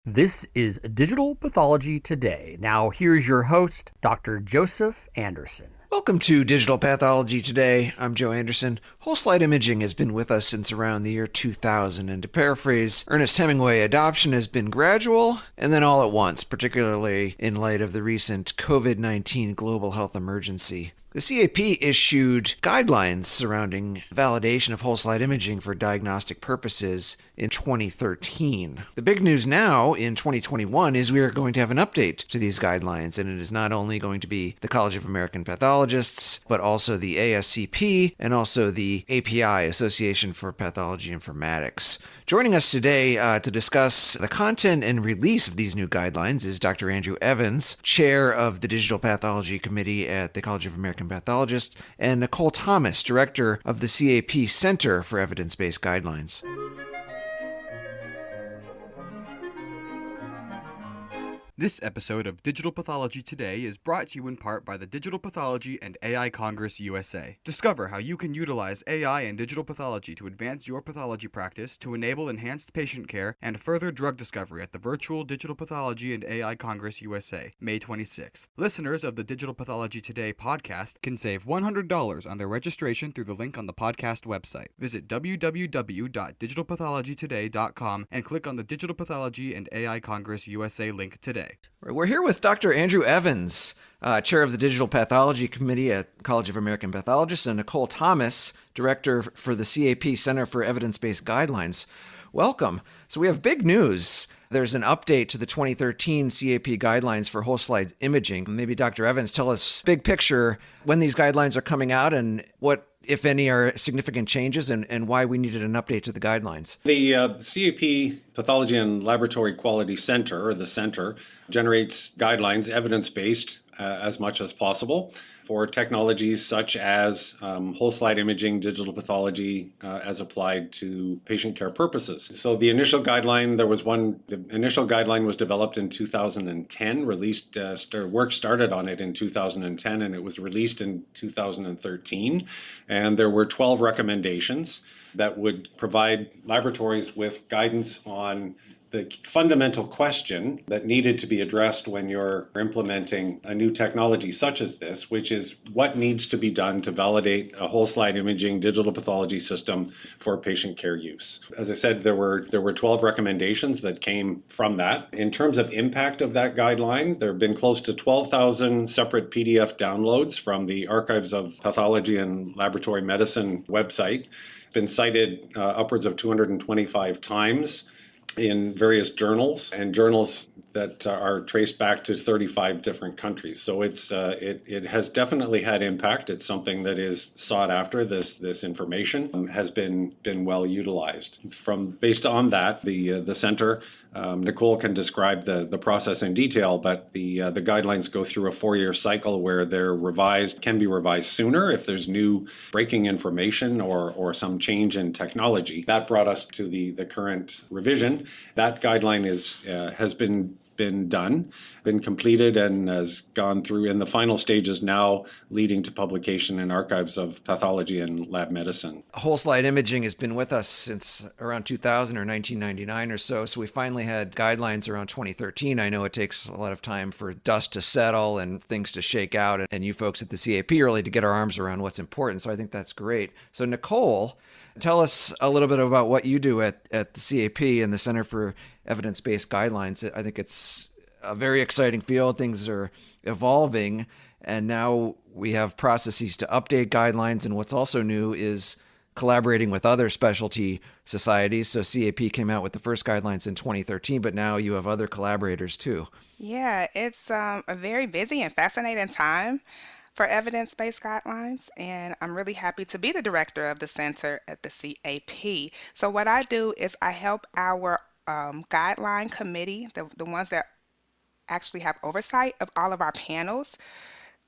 This is Digital Pathology Today. Now, here's your host, Dr. Joseph Anderson. Welcome to Digital Pathology Today. I'm Joe Anderson. Whole slide imaging has been with us since around the year 2000, and to paraphrase Ernest Hemingway, adoption has been gradual and then all at once, particularly in light of the recent COVID-19 global health emergency. The CAP issued guidelines surrounding validation of whole slide imaging for diagnostic purposes in 2013. The big news now in 2021 is we are going to have an update to these guidelines, and it is not only going to be the College of American Pathologists, but also the ASCP and also the API, Association for Pathology Informatics. Joining us today to discuss the content and release of these new guidelines is Dr. Andrew Evans, chair of the Digital Pathology Committee at the College of American Pathologists, and Nicole Thomas, director of the CAP Center for Evidence-Based Guidelines. This episode of Digital Pathology Today is brought to you in part by the Digital Pathology and AI Congress USA. Discover how you can utilize AI and digital pathology to advance your pathology practice to enable enhanced patient care and further drug discovery at the virtual Digital Pathology and AI Congress USA, May 26th. Listeners of the Digital Pathology Today podcast can save $100 on their registration through the link on the podcast website. Visit www.digitalpathologytoday.com and click on the Digital Pathology and AI Congress USA link today. We're here with Dr. Andrew Evans, chair of the Digital Pathology Committee at College of American Pathologists, and Nicole Thomas, director for the CAP Center for Evidence-Based Guidelines. Welcome. So we have big news. There's an update to the 2013 CAP guidelines for whole slide imaging. Maybe Dr. Evans, tell us big picture when these guidelines are coming out and what, if any, are significant changes and why we needed an update to the guidelines. The CAP Pathology and Laboratory Quality Center, or the Center, generates guidelines, evidence-based as much as possible, for technologies such as whole slide imaging, digital pathology as applied to patient care purposes. So the initial guideline, the initial guideline was developed in 2010, work started on it in 2010, and it was released in 2013. And there were 12 recommendations that would provide laboratories with guidance on the fundamental question that needed to be addressed when you're implementing a new technology such as this, which is what needs to be done to validate a whole slide imaging digital pathology system for patient care use. As I said, there were 12 recommendations that came from that. In terms of impact of that guideline, there have been close to 12,000 separate PDF downloads from the Archives of Pathology and Laboratory Medicine website. It's been cited upwards of 225 times in various journals, and journals that are traced back to 35 different countries. So it has definitely had impact. It's something that is sought after. This information has been well utilized. Based on that, the center, Nicole can describe the process in detail, but the guidelines go through a 4-year cycle where can be revised sooner if there's new breaking information or some change in technology. That brought us to the current revision. That guideline has been completed and has gone through in the final stages now, leading to publication in Archives of Pathology and Lab Medicine. Whole slide imaging has been with us since around 2000 or 1999 or so. So we finally had guidelines around 2013. I know it takes a lot of time for dust to settle and things to shake out, and you folks at the CAP really to get our arms around what's important. So I think that's great. So Nicole, tell us a little bit about what you do at the CAP and the Center for Evidence-Based Guidelines. I think it's a very exciting field. Things are evolving, and now we have processes to update guidelines. And what's also new is collaborating with other specialty societies. So CAP came out with the first guidelines in 2013, but now you have other collaborators too. Yeah, it's a very busy and fascinating time for evidence-based guidelines, and I'm really happy to be the director of the center at the CAP. So what I do is I help our guideline committee, the ones that actually have oversight of all of our panels,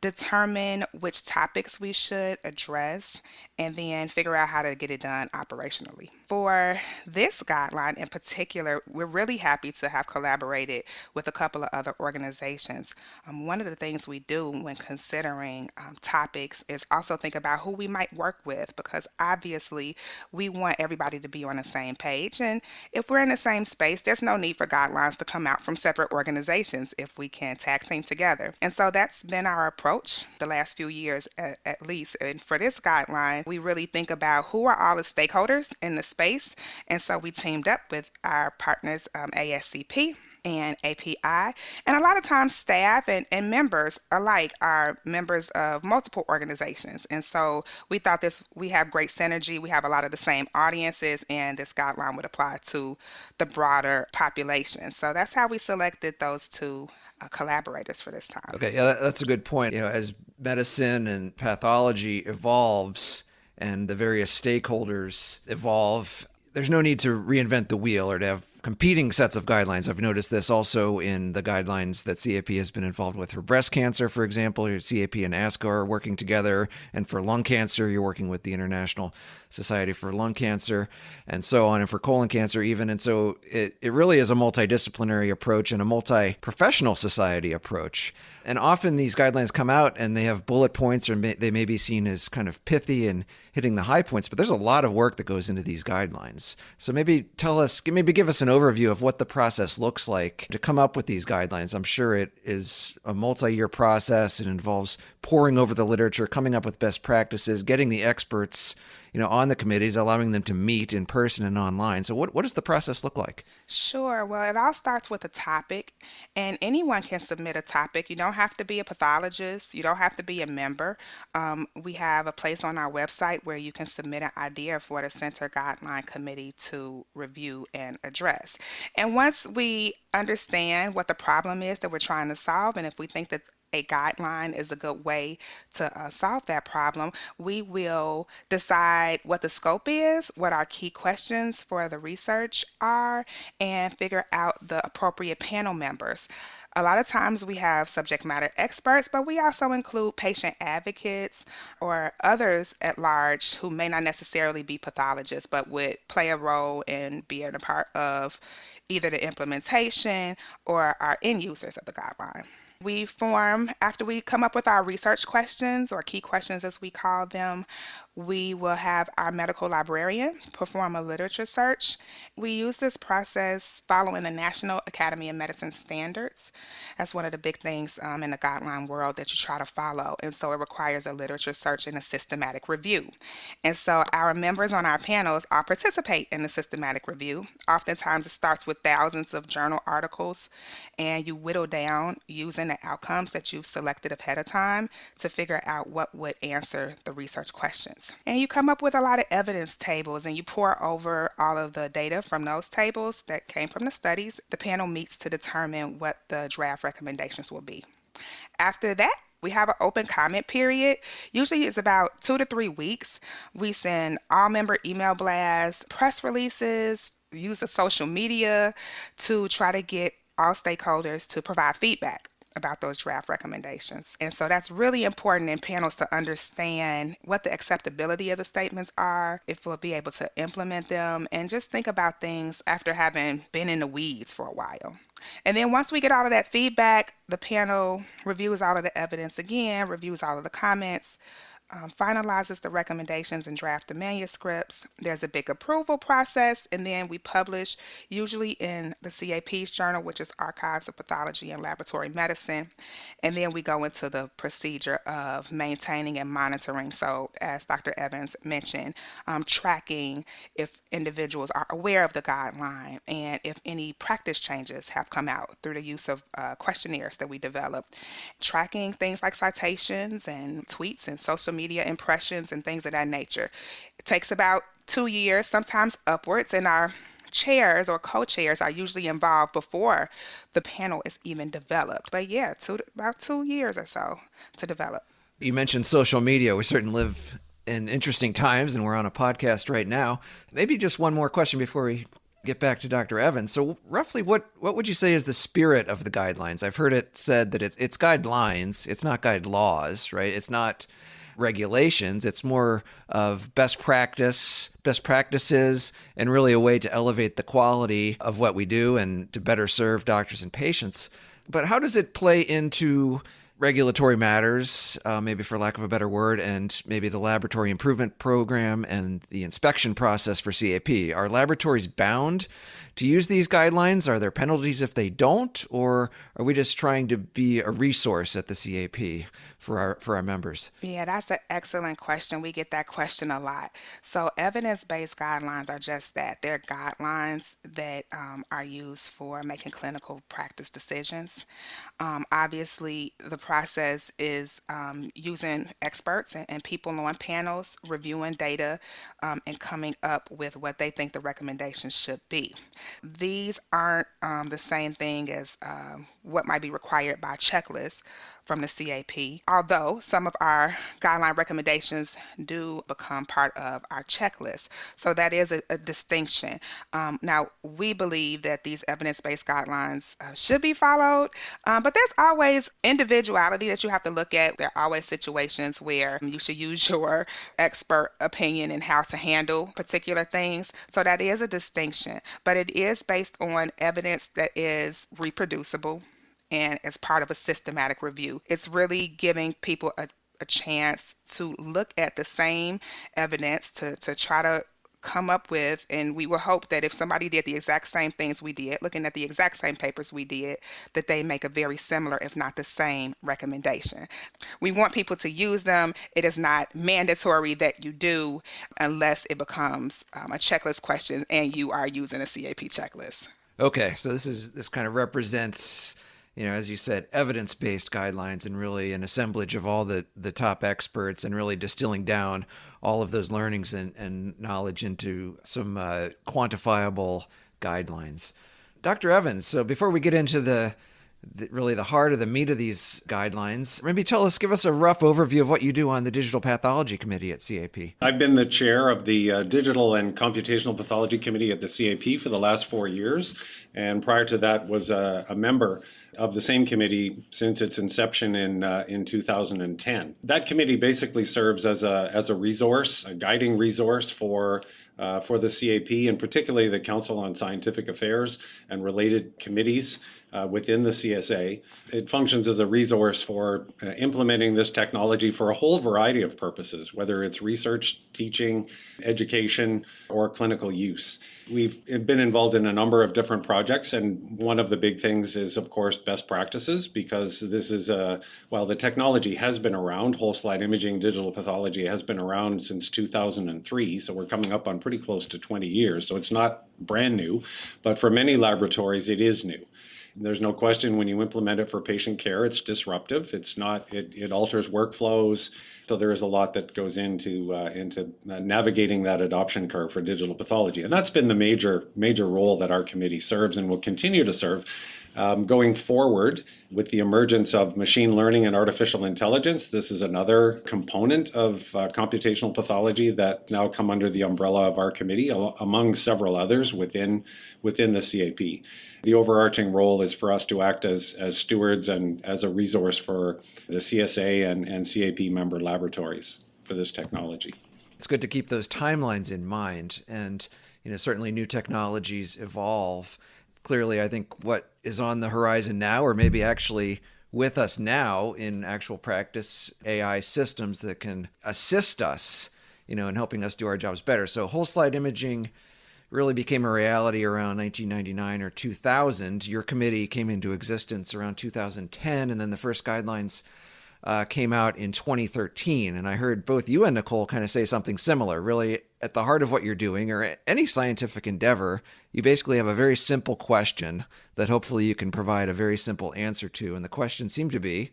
determine which topics we should address and then figure out how to get it done operationally. For this guideline in particular, we're really happy to have collaborated with a couple of other organizations. One of the things we do when considering topics is also think about who we might work with, because obviously we want everybody to be on the same page. And if we're in the same space, there's no need for guidelines to come out from separate organizations if we can tag team together. And so that's been our approach the last few years at least. And for this guideline, we really think about who are all the stakeholders in the space. And so we teamed up with our partners, ASCP and API. And a lot of times staff and members alike are members of multiple organizations. And so we thought we have great synergy. We have a lot of the same audiences, and this guideline would apply to the broader population. So that's how we selected those two collaborators for this time. Okay, yeah, that's a good point. As medicine and pathology evolves and the various stakeholders evolve, there's no need to reinvent the wheel or to have competing sets of guidelines. I've noticed this also in the guidelines that CAP has been involved with for breast cancer, for example. Your CAP and ASCO are working together, and for lung cancer, you're working with the International Society for Lung Cancer, and so on, and for colon cancer even. And so it really is a multidisciplinary approach and a multi-professional society approach. And often these guidelines come out and they have bullet points, or they may be seen as kind of pithy and hitting the high points, but there's a lot of work that goes into these guidelines. So maybe give us an overview of what the process looks like to come up with these guidelines. I'm sure it is a multi-year process. It involves poring over the literature, coming up with best practices, getting the experts on the committees, allowing them to meet in person and online. So what does the process look like? Sure. Well, it all starts with a topic, and anyone can submit a topic. You don't have to be a pathologist. You don't have to be a member. We have a place on our website where you can submit an idea for the Center Guideline Committee to review and address. And once we understand what the problem is that we're trying to solve, and if we think that a guideline is a good way to solve that problem, we will decide what the scope is, what our key questions for the research are, and figure out the appropriate panel members. A lot of times we have subject matter experts, but we also include patient advocates or others at large who may not necessarily be pathologists, but would play a role in being a part of either the implementation or our end users of the guideline. After we come up with our research questions, or key questions as we call them, we will have our medical librarian perform a literature search. We use this process following the National Academy of Medicine standards. That's one of the big things in the guideline world that you try to follow. And so it requires a literature search and a systematic review. And so our members on our panels all participate in the systematic review. Oftentimes it starts with thousands of journal articles, and you whittle down using the outcomes that you've selected ahead of time to figure out what would answer the research questions. And you come up with a lot of evidence tables, and you pour over all of the data from those tables that came from the studies. The panel meets to determine what the draft recommendations will be. After that, we have an open comment period. Usually it's about 2 to 3 weeks. We send all member email blasts, press releases, use the social media to try to get all stakeholders to provide feedback about those draft recommendations. And so that's really important in panels to understand what the acceptability of the statements are, if we'll be able to implement them, and just think about things after having been in the weeds for a while. And then once we get all of that feedback, the panel reviews all of the evidence again, reviews all of the comments, finalizes the recommendations and draft the manuscripts. There's a big approval process, and then we publish, usually in the CAP's journal, which is Archives of Pathology and Laboratory Medicine. And then we go into the procedure of maintaining and monitoring. So as Dr. Evans mentioned, tracking if individuals are aware of the guideline and if any practice changes have come out through the use of questionnaires that we developed. Tracking things like citations and tweets and social media impressions and things of that nature. It takes about 2 years, sometimes upwards, and our chairs or co-chairs are usually involved before the panel is even developed. But yeah, about 2 years or so to develop. You mentioned social media. We certainly live in interesting times, and we're on a podcast right now. Maybe just one more question before we get back to Dr. Evans. So roughly what would you say is the spirit of the guidelines? I've heard it said that it's guidelines, it's not guide laws, right? It's not regulations. It's more of best practices, and really a way to elevate the quality of what we do and to better serve doctors and patients. But how does it play into regulatory matters, maybe for lack of a better word, and maybe the laboratory improvement program and the inspection process for CAP? Are laboratories bound to use these guidelines? Are there penalties if they don't? Or are we just trying to be a resource at the CAP for our members? Yeah, that's an excellent question. We get that question a lot. So, evidence-based guidelines are just that. They're guidelines that are used for making clinical practice decisions. Obviously, the process is using experts and people on panels, reviewing data, and coming up with what they think the recommendations should be. These aren't the same thing as what might be required by checklists from the CAP, although some of our guideline recommendations do become part of our checklist. So that is a distinction. Now, we believe that these evidence-based guidelines should be followed, but there's always individuality that you have to look at. There are always situations where you should use your expert opinion in how to handle particular things. So that is a distinction, but it is based on evidence that is reproducible and as part of a systematic review. It's really giving people a chance to look at the same evidence to try to come up with, and we will hope that if somebody did the exact same things we did, looking at the exact same papers we did, that they make a very similar, if not the same, recommendation. We want people to use them. It is not mandatory that you do unless it becomes a checklist question and you are using a CAP checklist. Okay, so this kind of represents, as you said, evidence-based guidelines and really an assemblage of all the top experts and really distilling down all of those learnings and knowledge into some quantifiable guidelines. Dr. Evans, so before we get into really the heart of the meat of these guidelines, maybe give us a rough overview of what you do on the Digital Pathology Committee at CAP. I've been the chair of the Digital and Computational Pathology Committee at the CAP for the last 4 years, and prior to that was a member of the same committee since its inception in 2010. That committee basically serves as a resource, a guiding resource for the CAP, and particularly the Council on Scientific Affairs and related committees within the CSA. It functions as a resource for implementing this technology for a whole variety of purposes, whether it's research, teaching, education, or clinical use. We've been involved in a number of different projects, and one of the big things is, of course, best practices, because this is, while the technology has been around, whole slide imaging, digital pathology has been around since 2003, so we're coming up on pretty close to 20 years, so it's not brand new, but for many laboratories, it is new. There's no question when you implement it for patient care, it's disruptive. It's not. It alters workflows. So there is a lot that goes into navigating that adoption curve for digital pathology, and that's been the major role that our committee serves and will continue to serve. Going forward with the emergence of machine learning and artificial intelligence, this is another component of computational pathology that now come under the umbrella of our committee, among several others within the CAP. The overarching role is for us to act as stewards and as a resource for the CSA and CAP member laboratories for this technology. It's good to keep those timelines in mind, and certainly new technologies evolve. Clearly, I think what is on the horizon now, or maybe actually with us now in actual practice, AI systems that can assist us, in helping us do our jobs better. So whole slide imaging really became a reality around 1999 or 2000. Your committee came into existence around 2010, and then the first guidelines came out in 2013. And I heard both you and Nicole kind of say something similar. Really, at the heart of what you're doing, or any scientific endeavor, you basically have a very simple question that hopefully you can provide a very simple answer to. And the question seemed to be,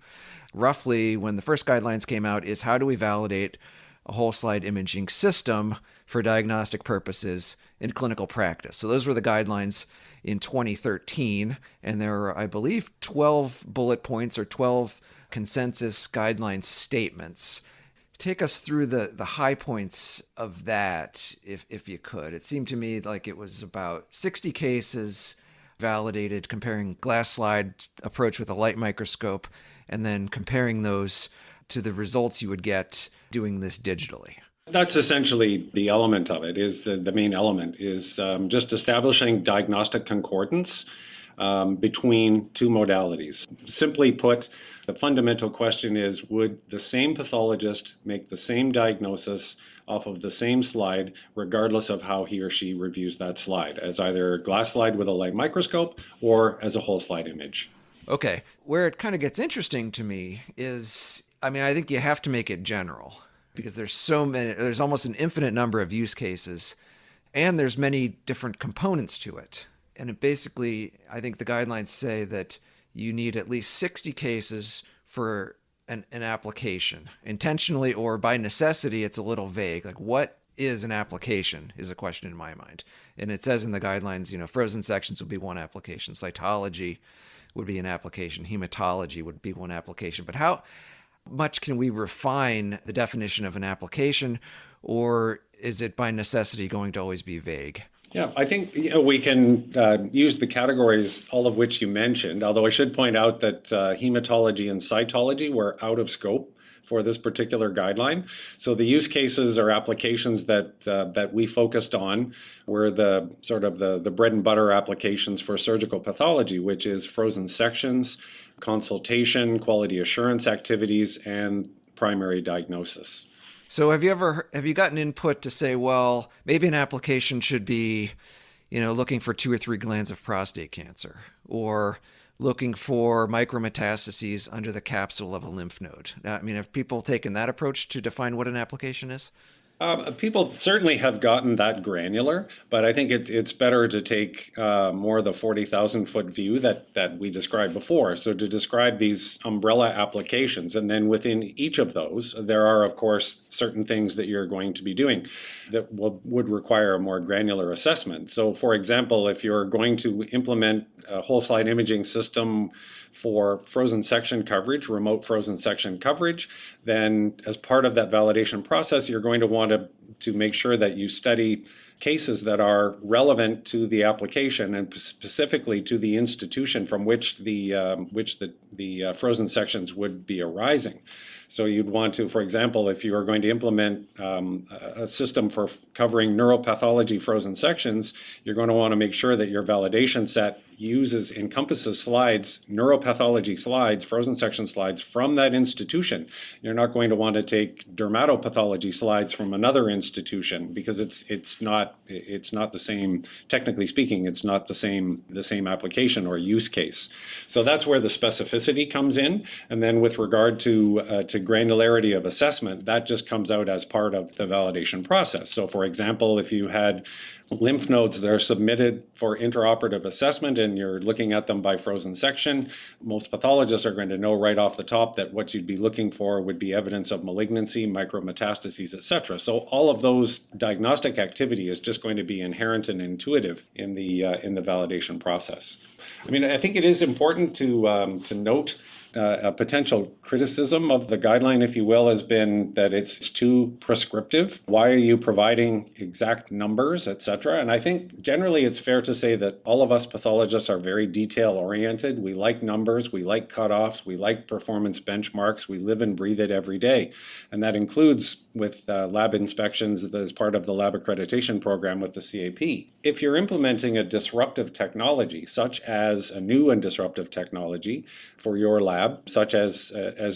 roughly, when the first guidelines came out, is how do we validate a whole slide imaging system for diagnostic purposes in clinical practice? So those were the guidelines in 2013, and there were, I believe, 12 bullet points or 12 consensus guideline statements. Take us through the high points of that, if you could. It seemed to me like it was about 60 cases validated, comparing glass slide approach with a light microscope, and then comparing those to the results you would get doing this digitally? That's essentially the element of it, is the main element is just establishing diagnostic concordance between two modalities. Simply put, the fundamental question is, would the same pathologist make the same diagnosis off of the same slide, regardless of how he or she reviews that slide, as either a glass slide with a light microscope or as a whole slide image? Okay. Where it kind of gets interesting to me is, I think you have to make it general because there's almost an infinite number of use cases and there's many different components to it. And it basically, I think the guidelines say that you need at least 60 cases for an application. Intentionally or by necessity, it's a little vague. Like, what is an application is a question in my mind. And it says in the guidelines, frozen sections would be one application. Cytology would be an application. Hematology would be one application. But how much can we refine the definition of an application, or is it by necessity going to always be vague? Yeah, I think we can use the categories, all of which you mentioned, although I should point out that hematology and cytology were out of scope for this particular guideline. So the use cases or applications that we focused on were the sort of the bread and butter applications for surgical pathology, which is frozen sections, consultation, quality assurance activities, and primary diagnosis. So have you gotten input to say, well, maybe an application should be, looking for 2 or 3 glands of prostate cancer, or looking for micrometastases under the capsule of a lymph node? Have people taken that approach to define what an application is? People certainly have gotten that granular, but I think it's better to take more the 40,000-foot view that we described before. So to describe these umbrella applications, and then within each of those, there are, of course, certain things that you're going to be doing that would require a more granular assessment. So, for example, if you're going to implement a whole slide imaging system for frozen section coverage, remote frozen section coverage, then as part of that validation process, you're going to want to make sure that you study cases that are relevant to the application and specifically to the institution from which the frozen sections would be arising. So you'd want to, for example, if you are going to implement a system for covering neuropathology frozen sections, you're going to want to make sure that your validation set encompasses slides, neuropathology slides, frozen section slides from that institution. You're not going to want to take dermatopathology slides from another institution because it's not the same. Technically speaking, it's not the same application or use case. So that's where the specificity comes in. And then with regard to granularity of assessment, that just comes out as part of the validation process. So for example, if you had lymph nodes that are submitted for intraoperative assessment and you're looking at them by frozen section, most pathologists are going to know right off the top that what you'd be looking for would be evidence of malignancy, micrometastases, etc. So all of those diagnostic activity is just going to be inherent and intuitive in the validation process. I think it is important to note a potential criticism of the guideline, if you will, has been that it's too prescriptive. Why are you providing exact numbers, et cetera? And I think generally it's fair to say that all of us pathologists are very detail-oriented. We like numbers, we like cutoffs, we like performance benchmarks, we live and breathe it every day. And that includes with lab inspections as part of the lab accreditation program with the CAP. If you're implementing a disruptive technology, such as a new and disruptive technology for your lab, such as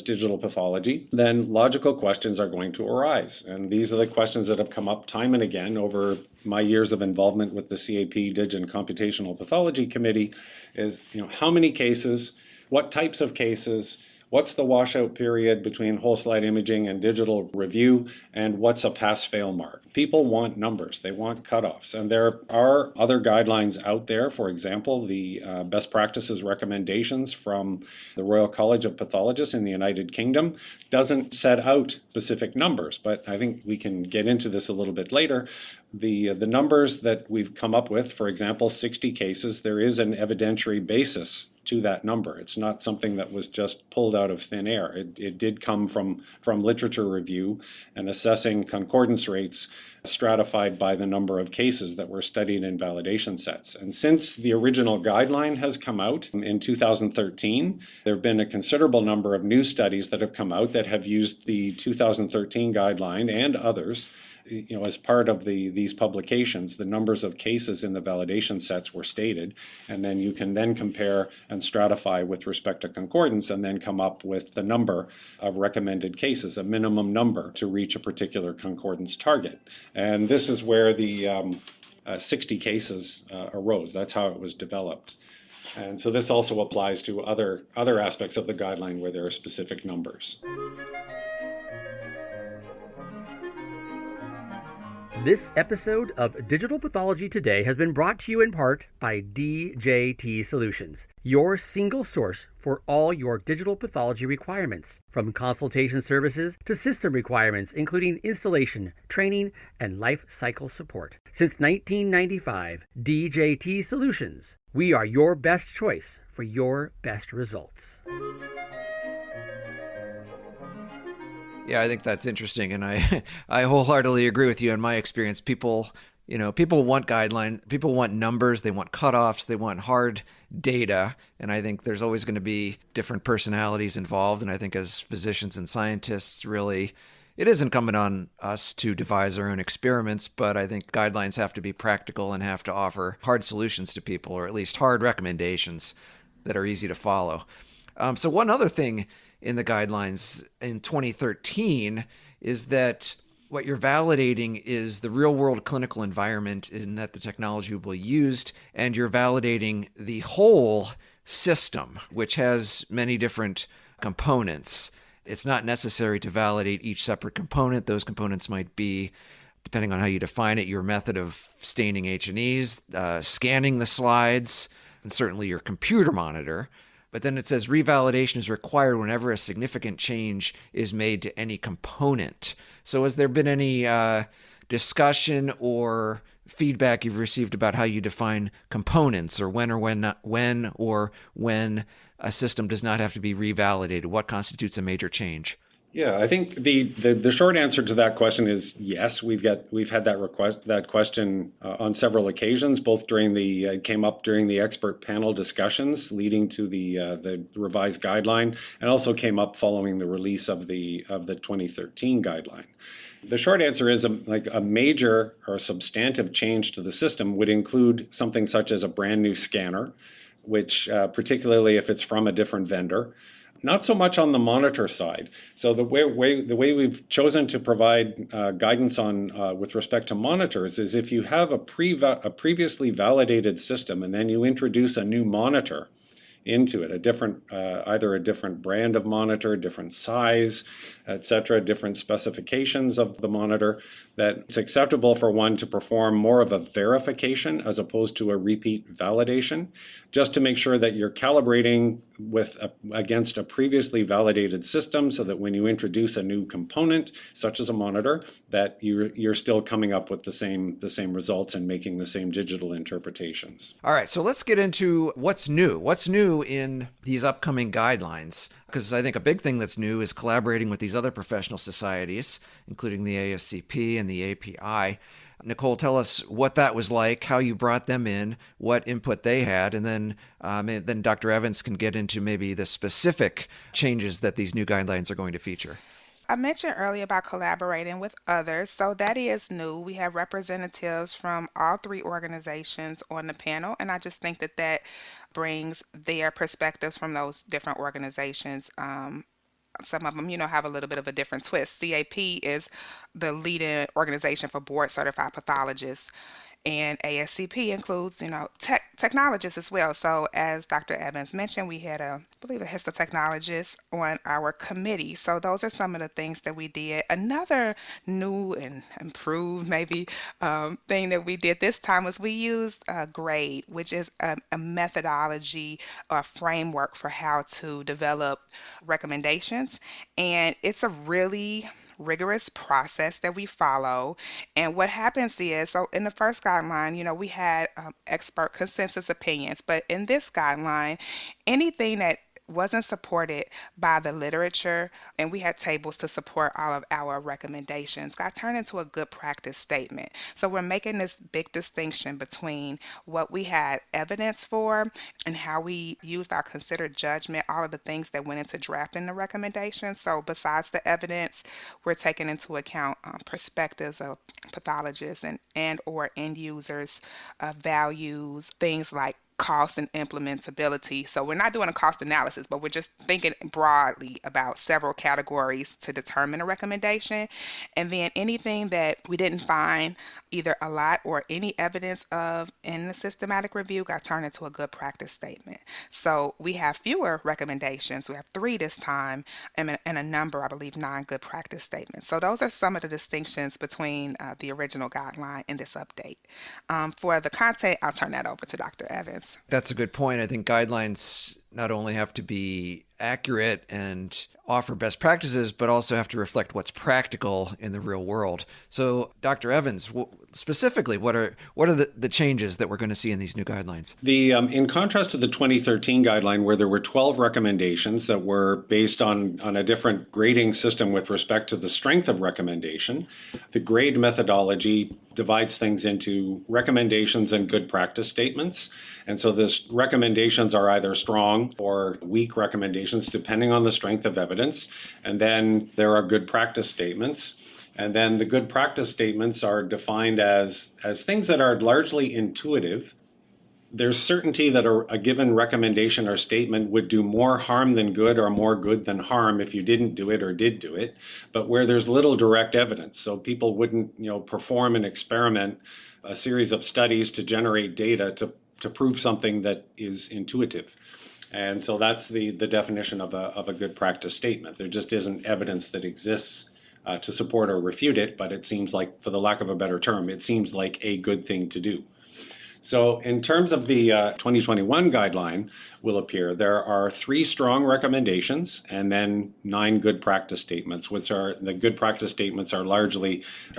digital pathology, then logical questions are going to arise. And these are the questions that have come up time and again over my years of involvement with the CAP Dig and Computational Pathology Committee is, how many cases, what types of cases, what's the washout period between whole slide imaging and digital review, and what's a pass-fail mark? People want numbers, they want cutoffs, and there are other guidelines out there. For example, the best practices recommendations from the Royal College of Pathologists in the United Kingdom doesn't set out specific numbers, but I think we can get into this a little bit later. the numbers that we've come up with, for example, 60 cases, there is an evidentiary basis to that number. It's not something that was just pulled out of thin air. It did come from literature review and assessing concordance rates stratified by the number of cases that were studied in validation sets. And since the original guideline has come out in 2013, there have been a considerable number of new studies that have come out that have used the 2013 guideline and others. As part of these publications, the numbers of cases in the validation sets were stated, and then you can then compare and stratify with respect to concordance and then come up with the number of recommended cases, a minimum number to reach a particular concordance target. And this is where the 60 cases arose. That's how it was developed. And so this also applies to other aspects of the guideline where there are specific numbers. This episode of Digital Pathology Today has been brought to you in part by DJT Solutions, your single source for all your digital pathology requirements, from consultation services to system requirements, including installation, training, and life cycle support. Since 1995, DJT Solutions, we are your best choice for your best results. Yeah, I think that's interesting, and I wholeheartedly agree with you. In my experience, people want guideline, people want numbers, they want cutoffs, they want hard data, and I think there's always going to be different personalities involved. And I think as physicians and scientists, really, it is incumbent on us to devise our own experiments, but I think guidelines have to be practical and have to offer hard solutions to people, or at least hard recommendations that are easy to follow. So one other thing in the guidelines in 2013 is that what you're validating is the real-world clinical environment in that the technology will be used, and you're validating the whole system, which has many different components. It's not necessary to validate each separate component. Those components might be, depending on how you define it, your method of staining H&Es, scanning the slides, and certainly your computer monitor. But then it says revalidation is required whenever a significant change is made to any component. So has there been any discussion or feedback you've received about how you define components, or when a system does not have to be revalidated? What constitutes a major change? Yeah, I think the short answer to that question is yes. We've had that question on several occasions, both came up during the expert panel discussions leading to the revised guideline, and also came up following the release of the 2013 guideline. The short answer is a major or substantive change to the system would include something such as a brand new scanner, which particularly if it's from a different vendor. Not so much on the monitor side. So the way we've chosen to provide guidance on with respect to monitors is if you have a previously validated system and then you introduce a new monitor into it, either a different brand of monitor, different size, etc., different specifications of the monitor, that it's acceptable for one to perform more of a verification as opposed to a repeat validation, just to make sure that you're calibrating against a previously validated system, so that when you introduce a new component, such as a monitor, that you're still coming up with the same results and making the same digital interpretations. All right, so let's get into what's new. What's new in these upcoming guidelines? Because I think a big thing that's new is collaborating with these other professional societies, including the ASCP and the API. Nicole, tell us what that was like, how you brought them in, what input they had, and then Dr. Evans can get into maybe the specific changes that these new guidelines are going to feature. I mentioned earlier about collaborating with others, so that is new. We have representatives from all three organizations on the panel, and I just think that brings their perspectives from those different organizations. Some of them, have a little bit of a different twist. CAP is the leading organization for board certified pathologists, and ASCP includes, technologists as well. So as Dr. Evans mentioned, we had I believe a histotechnologist on our committee. So those are some of the things that we did. Another new and improved maybe thing that we did this time was we used GRADE, which is a methodology or framework for how to develop recommendations. And it's a really rigorous process that we follow. And what happens is, so in the first guideline, we had expert consensus opinions, but in this guideline, anything that wasn't supported by the literature, and we had tables to support all of our recommendations, got turned into a good practice statement. So we're making this big distinction between what we had evidence for and how we used our considered judgment, all of the things that went into drafting the recommendation. So besides the evidence, we're taking into account perspectives of pathologists and or end users, values, things like cost and implementability. So we're not doing a cost analysis, but we're just thinking broadly about several categories to determine a recommendation. And then anything that we didn't find either a lot or any evidence of in the systematic review got turned into a good practice statement. So we have fewer recommendations. We have 3 this time, and a number, I believe, 9 good practice statements. So those are some of the distinctions between the original guideline and this update. For the content, I'll turn that over to Dr. Evans. That's a good point. I think guidelines not only have to be accurate and offer best practices, but also have to reflect what's practical in the real world. So, Dr. Evans, specifically, what are the changes that we're going to see in these new guidelines? In contrast to the 2013 guideline, where there were 12 recommendations that were based on a different grading system with respect to the strength of recommendation, the grade methodology divides things into recommendations and good practice statements. And so the recommendations are either strong or weak recommendations, depending on the strength of evidence. And then there are good practice statements. And then the good practice statements are defined as things that are largely intuitive. There's certainty that a given recommendation or statement would do more harm than good or more good than harm if you didn't do it or did do it, but where there's little direct evidence. So people wouldn't, perform an experiment, a series of studies to generate data to prove something that is intuitive. And so that's the definition of a good practice statement. There just isn't evidence that exists to support or refute it, but it seems like, for the lack of a better term, it seems like a good thing to do. So in terms of the 2021 guideline will appear, there are 3 strong recommendations and then 9 good practice statements, which are the good practice statements are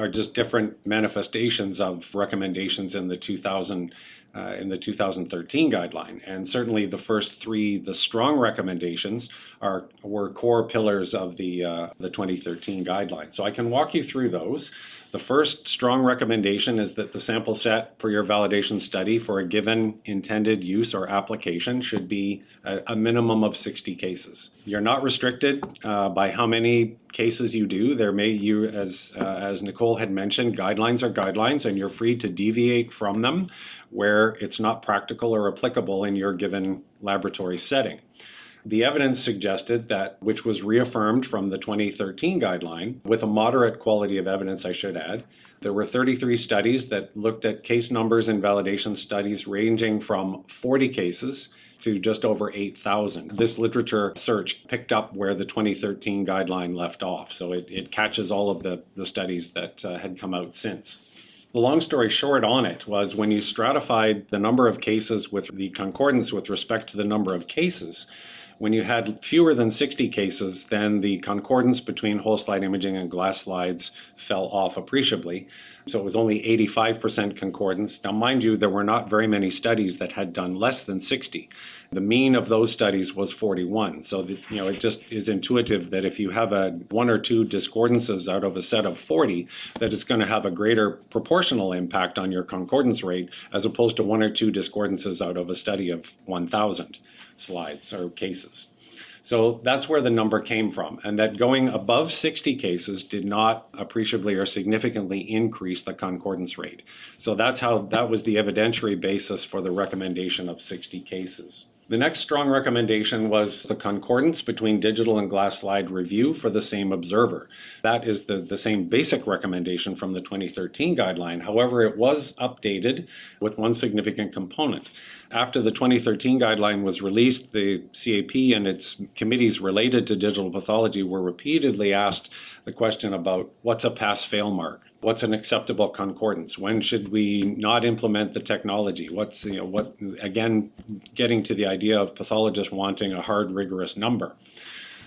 just different manifestations of recommendations in the 2013 guideline. And certainly the first 3, the strong recommendations, were core pillars of the 2013 guideline. So I can walk you through those. The first strong recommendation is that the sample set for your validation study for a given intended use or application should be a minimum of 60 cases. You're not restricted by how many cases you do. As Nicole had mentioned, guidelines are guidelines, and you're free to deviate from them where it's not practical or applicable in your given laboratory setting. The evidence suggested that, which was reaffirmed from the 2013 guideline, with a moderate quality of evidence, I should add, there were 33 studies that looked at case numbers in validation studies ranging from 40 cases to just over 8,000. This literature search picked up where the 2013 guideline left off, so it catches all of the studies that had come out since. The long story short on it was, when you stratified the number of cases with the concordance with respect to the number of cases, when you had fewer than 60 cases, then the concordance between whole slide imaging and glass slides fell off appreciably. So it was only 85% concordance. Now, mind you, there were not very many studies that had done less than 60. The mean of those studies was 41. So it just is intuitive that if you have 1 or 2 discordances out of a set of 40, that it's going to have a greater proportional impact on your concordance rate, as opposed to 1 or 2 discordances out of a study of 1,000 slides or cases. So that's where the number came from, and that going above 60 cases did not appreciably or significantly increase the concordance rate. So that was the evidentiary basis for the recommendation of 60 cases. The next strong recommendation was the concordance between digital and glass slide review for the same observer. That is the same basic recommendation from the 2013 guideline. However, it was updated with one significant component. After the 2013 guideline was released, the CAP and its committees related to digital pathology were repeatedly asked the question about what's a pass-fail mark? What's an acceptable concordance? When should we not implement the technology? Again, getting to the idea of pathologists wanting a hard, rigorous number.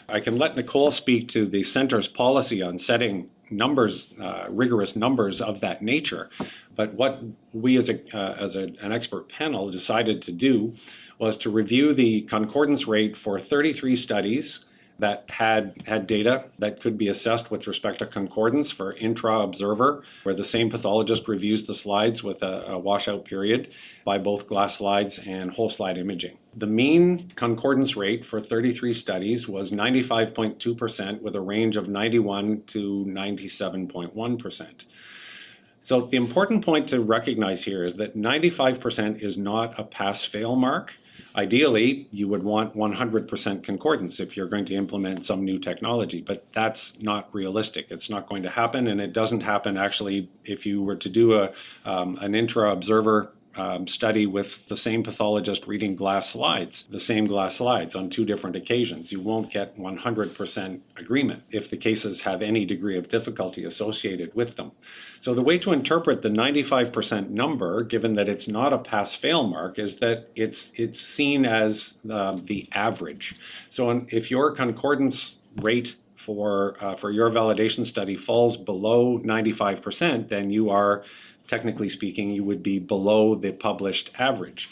I can let Nicole speak to the center's policy on setting numbers, rigorous numbers of that nature. But what we as an expert panel decided to do was to review the concordance rate for 33 studies that had data that could be assessed with respect to concordance for intra-observer, where the same pathologist reviews the slides with a washout period by both glass slides and whole slide imaging. The mean concordance rate for 33 studies was 95.2% with a range of 91 to 97.1%. So the important point to recognize here is that 95% is not a pass-fail mark. Ideally, you would want 100% concordance if you're going to implement some new technology, but that's not realistic. It's not going to happen, and it doesn't happen actually if you were to do an intra-observer study with the same pathologist reading the same glass slides on two different occasions. You won't get 100% agreement if the cases have any degree of difficulty associated with them. So the way to interpret the 95% number, given that it's not a pass-fail mark, is that it's seen as the average. So if your concordance rate for your validation study falls below 95%, then you are, technically speaking, you would be below the published average.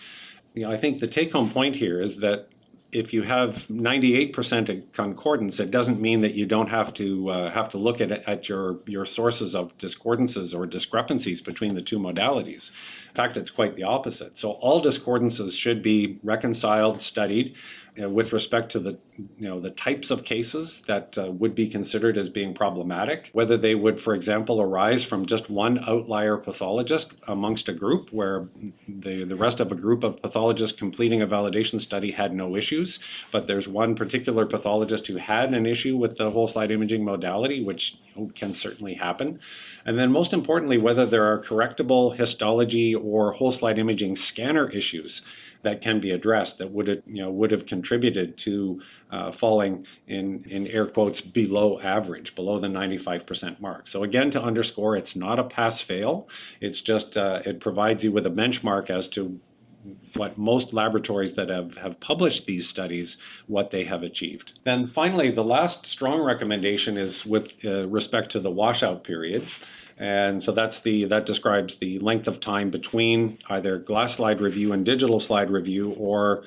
I think the take-home point here is that if you have 98% of concordance, it doesn't mean that you don't have to look at your sources of discordances or discrepancies between the two modalities. In fact, it's quite the opposite. So all discordances should be reconciled, studied, with respect to the types of cases that would be considered as being problematic, whether they would, for example, arise from just one outlier pathologist amongst a group where the rest of a group of pathologists completing a validation study had no issues, but there's one particular pathologist who had an issue with the whole slide imaging modality, which can certainly happen. And then most importantly, whether there are correctable histology or whole slide imaging scanner issues that can be addressed that would have contributed to falling in air quotes below average, below the 95% mark. So again, to underscore, it's not a pass-fail. It's just it provides you with a benchmark as to what most laboratories that have published these studies, what they have achieved. Then finally, the last strong recommendation is with respect to the washout period. And so that describes the length of time between either glass slide review and digital slide review, or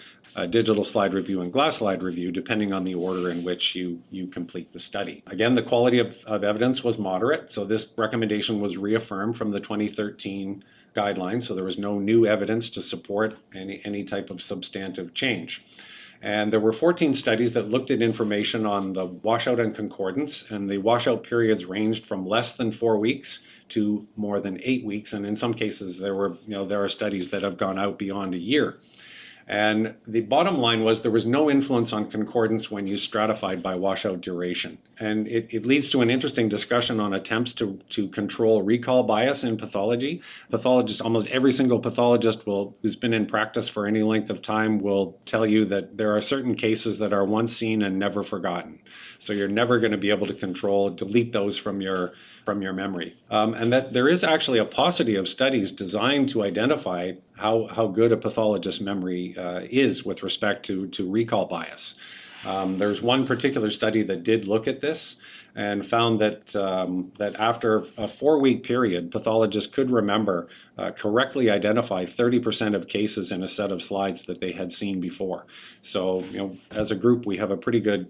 digital slide review and glass slide review, depending on the order in which you complete the study. Again, the quality of evidence was moderate, so this recommendation was reaffirmed from the 2013 guidelines, so there was no new evidence to support any type of substantive change. And there were 14 studies that looked at information on the washout and concordance, and the washout periods ranged from less than 4 weeks to more than 8 weeks, and in some cases there are studies that have gone out beyond a year. And the bottom line was there was no influence on concordance when you stratified by washout duration. And it leads to an interesting discussion on attempts to control recall bias in pathology. Pathologists, almost every single pathologist who's been in practice for any length of time will tell you that there are certain cases that are once seen and never forgotten. So you're never going to be able to delete those from your memory. And that there is actually a paucity of studies designed to identify how good a pathologist's memory is with respect to recall bias. There's one particular study that did look at this and found that after a 4-week period, pathologists could correctly identify 30% of cases in a set of slides that they had seen before. So, as a group, we have a pretty good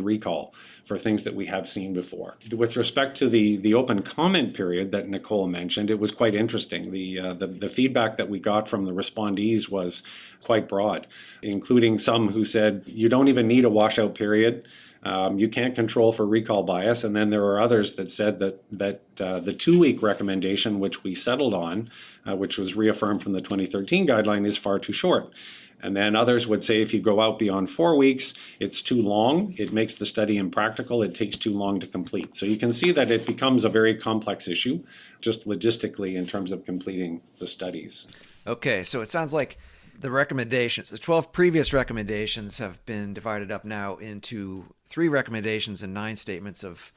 recall for things that we have seen before. With respect to the open comment period that Nicole mentioned, it was quite interesting. The feedback that we got from the respondees was quite broad, including some who said, you don't even need a washout period. You can't control for recall bias. And then there were others that said that the 2-week recommendation, which we settled on, which was reaffirmed from the 2013 guideline, is far too short. And then others would say if you go out beyond 4 weeks, it's too long. It makes the study impractical. It takes too long to complete. So you can see that it becomes a very complex issue, just logistically in terms of completing the studies. Okay, so it sounds like the 12 previous recommendations have been divided up now into 3 recommendations and 9 statements of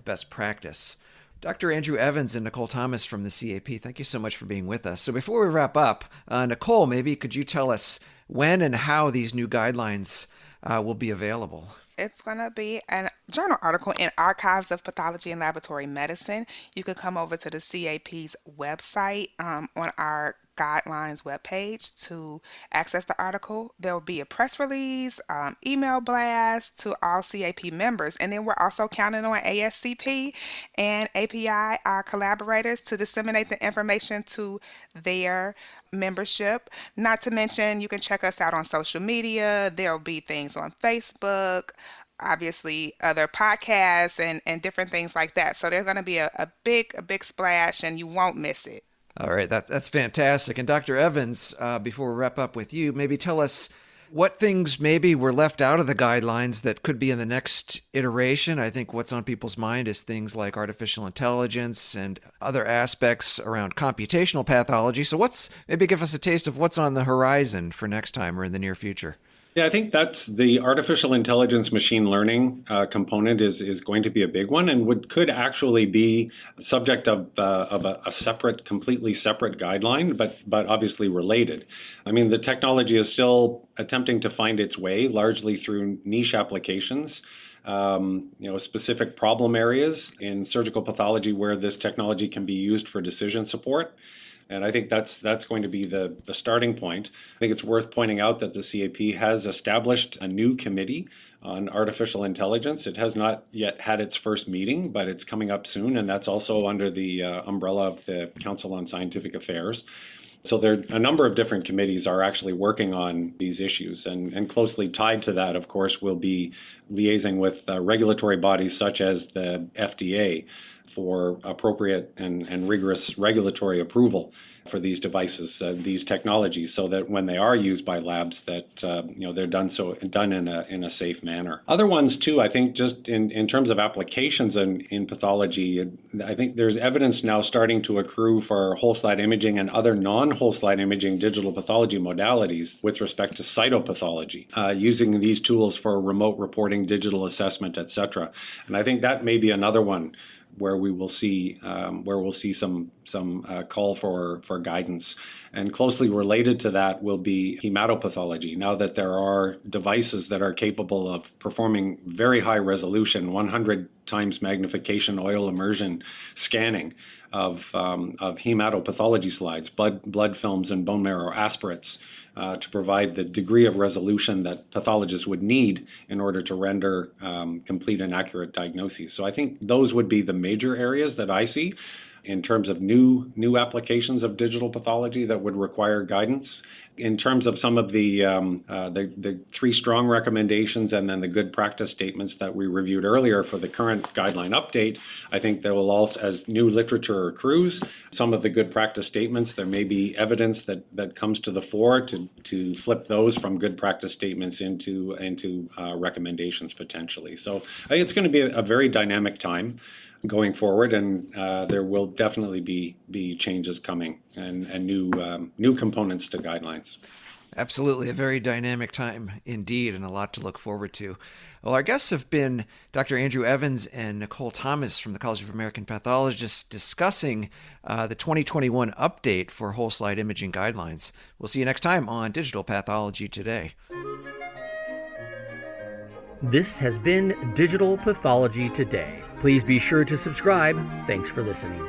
best practice. Dr. Andrew Evans and Nicole Thomas from the CAP, thank you so much for being with us. So before we wrap up, Nicole, maybe could you tell us when and how these new guidelines will be available? It's going to be a journal article in Archives of Pathology and Laboratory Medicine. You can come over to the CAP's website on our guidelines webpage to access the article. There will be a press release, email blast to all CAP members. And then we're also counting on ASCP and API, our collaborators, to disseminate the information to their membership. Not to mention, you can check us out on social media. There'll be things on Facebook, obviously other podcasts and different things like that. So there's going to be a big splash, and you won't miss it. All right, that's fantastic. And Dr. Evans, before we wrap up with you, maybe tell us what things maybe were left out of the guidelines that could be in the next iteration. I think what's on people's mind is things like artificial intelligence and other aspects around computational pathology. So maybe give us a taste of what's on the horizon for next time or in the near future. Yeah, I think that's the artificial intelligence machine learning component is going to be a big one, and could actually be subject of a separate, completely separate guideline, but obviously related. I mean, the technology is still attempting to find its way, largely through niche applications. Specific problem areas in surgical pathology where this technology can be used for decision support. And I think that's going to be the starting point. I think it's worth pointing out that the CAP has established a new committee on artificial intelligence. It has not yet had its first meeting, but it's coming up soon, and that's also under the umbrella of the Council on Scientific Affairs. So a number of different committees are actually working on these issues, and closely tied to that, of course, will be liaising with regulatory bodies such as the FDA for appropriate and rigorous regulatory approval for these devices, these technologies, so that when they are used by labs, that they're done in a safe manner. Other ones too, I think, just in terms of applications in pathology, I think there's evidence now starting to accrue for whole slide imaging and other non-whole slide imaging digital pathology modalities with respect to cytopathology, using these tools for remote reporting, digital assessment, etc. And I think that may be another one where we'll see some call for guidance. And closely related to that will be hematopathology. Now that there are devices that are capable of performing very high resolution, 100 times magnification oil immersion scanning of hematopathology slides, blood films and bone marrow aspirates, to provide the degree of resolution that pathologists would need in order to render complete and accurate diagnoses. So I think those would be the major areas that I see in terms of new applications of digital pathology that would require guidance. In terms of some of the three strong recommendations and then the good practice statements that we reviewed earlier for the current guideline update, I think there will also, as new literature accrues, some of the good practice statements, there may be evidence that comes to the fore to flip those from good practice statements into recommendations potentially. So I think it's going to be a very dynamic time going forward, and there will definitely be changes coming and new components to guidelines. Absolutely, a very dynamic time indeed, and a lot to look forward to. Well, our guests have been Dr. Andrew Evans and Nicole Thomas from the College of American Pathologists discussing the 2021 update for whole slide imaging guidelines. We'll see you next time on Digital Pathology Today. This has been Digital Pathology Today. Please be sure to subscribe. Thanks for listening.